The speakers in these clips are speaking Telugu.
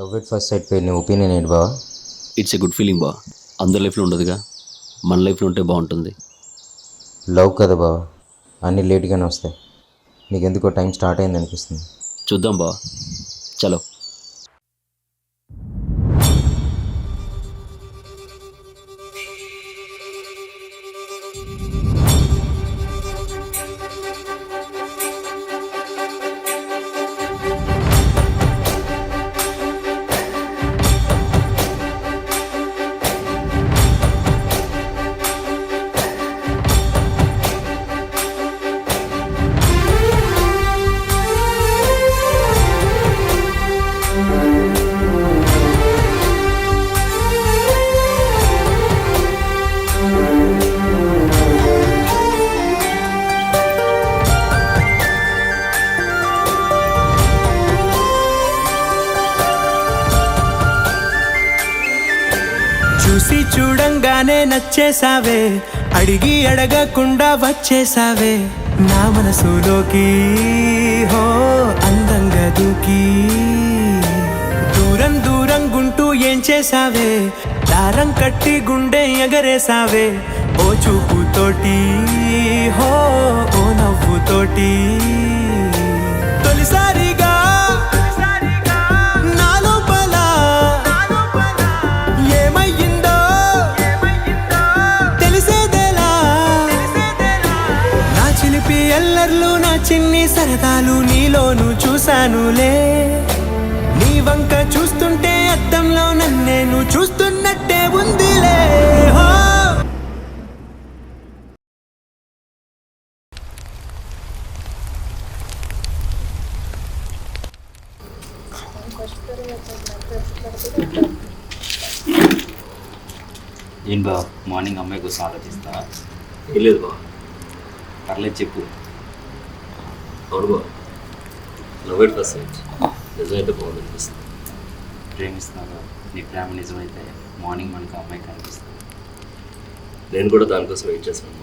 లవ్ ఎట్ ఫస్ట్ సైట్ పై నీ ఒపీనియన్ ఏంటి బావా? ఇట్స్ ఎ గుడ్ ఫీలింగ్ బా. అందరి లైఫ్లో ఉండదుగా, మన లైఫ్లో ఉంటే బాగుంటుంది. లవ్ కదా బావా, అన్నీ లేట్గానే వస్తాయి. నీకెందుకో టైం స్టార్ట్ అయింది అనిపిస్తుంది. చూద్దాం బా, చలో. చూసి చూడంగానే నచ్చేసావే, అడిగి అడగకుండా వచ్చేసావే నా మనసులోకి. హో అందంగా దూకి దూరం దూరం గుంటూ ఏం చేసావే, దారం కట్టి గుండె ఎగరేసావే ఓ చూపుతోటి. హో ఓ నవ్వుతోటి తొలిసారిగా ఎల్లర్లు నా చిన్ని సరదాలు నీలోను చూశానులే. నీ వంక చూస్తుంటే అద్దంలో నన్నేను చూస్తున్నట్టే ఉందిలే. ఏం బా, మార్నింగ్ అమ్మాయి కోసం ఆలోచిస్తా? లేదు బా, పర్లేదు చెప్పు. అవును బా, లవ్ ఎట్ ఫస్ట్ సైట్ నిజమైతే బాగుంది అనిపిస్తుంది. ప్రేమిస్తున్నాను, నీ ప్రేమ నిజమైతే మార్నింగ్ మనకు అమ్మాయి కనిపిస్తుంది. నేను కూడా దానికోసం వెయిట్ చేస్తాను.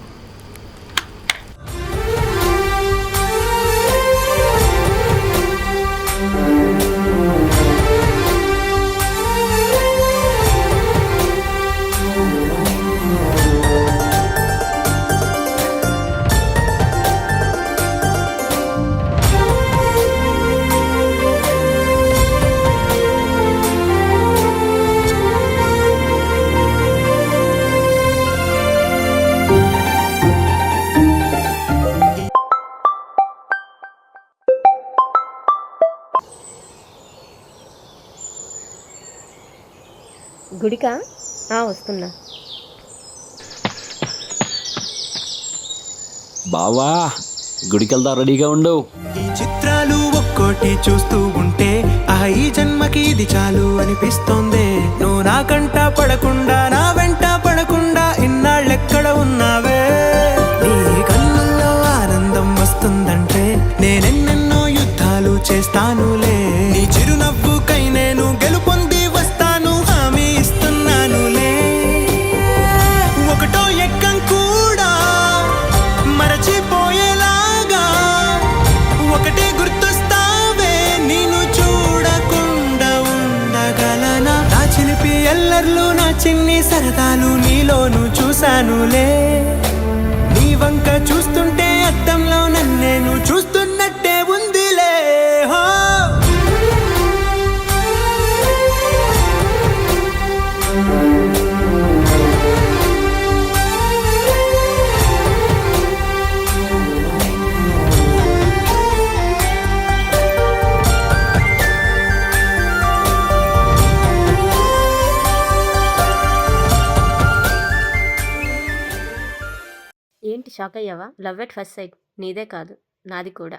గుడికా? వస్తున్నా. బావా, గుడికెళ్తా, రెడీగా ఉండు. ఈ చిత్రాలు ఒక్కోటి చూస్తూ ఉంటే ఈ జన్మకి ఇది చాలు అనిపిస్తోంది. నువ్వు నా కంట పడకుండా, నా వెంట పడకుండా ఇన్నాళ్ళెక్కడ ఉన్నావే. నీ కళ్ళల్లో ఆనందం వస్తుందంటే నేనెన్నెన్నో యుద్ధాలు చేస్తానులే. నీ చిరునవ్వుకై నేను గెలుపొంది వస్తాను, హామీ ఇస్తున్నానులే. ఒకటో ఎక్కం కూడా మరచిపోయేలాగా ఒకటే గుర్తొస్తావే, నేను చూడకుండా ఉండగలనా. నా చిలిపి ఎల్లర్లు నా చిన్ని సరదాలు నీలోను చూశానులే. నీ వంక చూస్తుంటే అద్దంలో నన్నేను చూస్తున్నట్టే ఉందిలే. హో ఏంటి షాక్ అయ్యావా? లవ్ ఎట్ ఫస్ట్ సైట్ నీదే కాదు, నాది కూడా.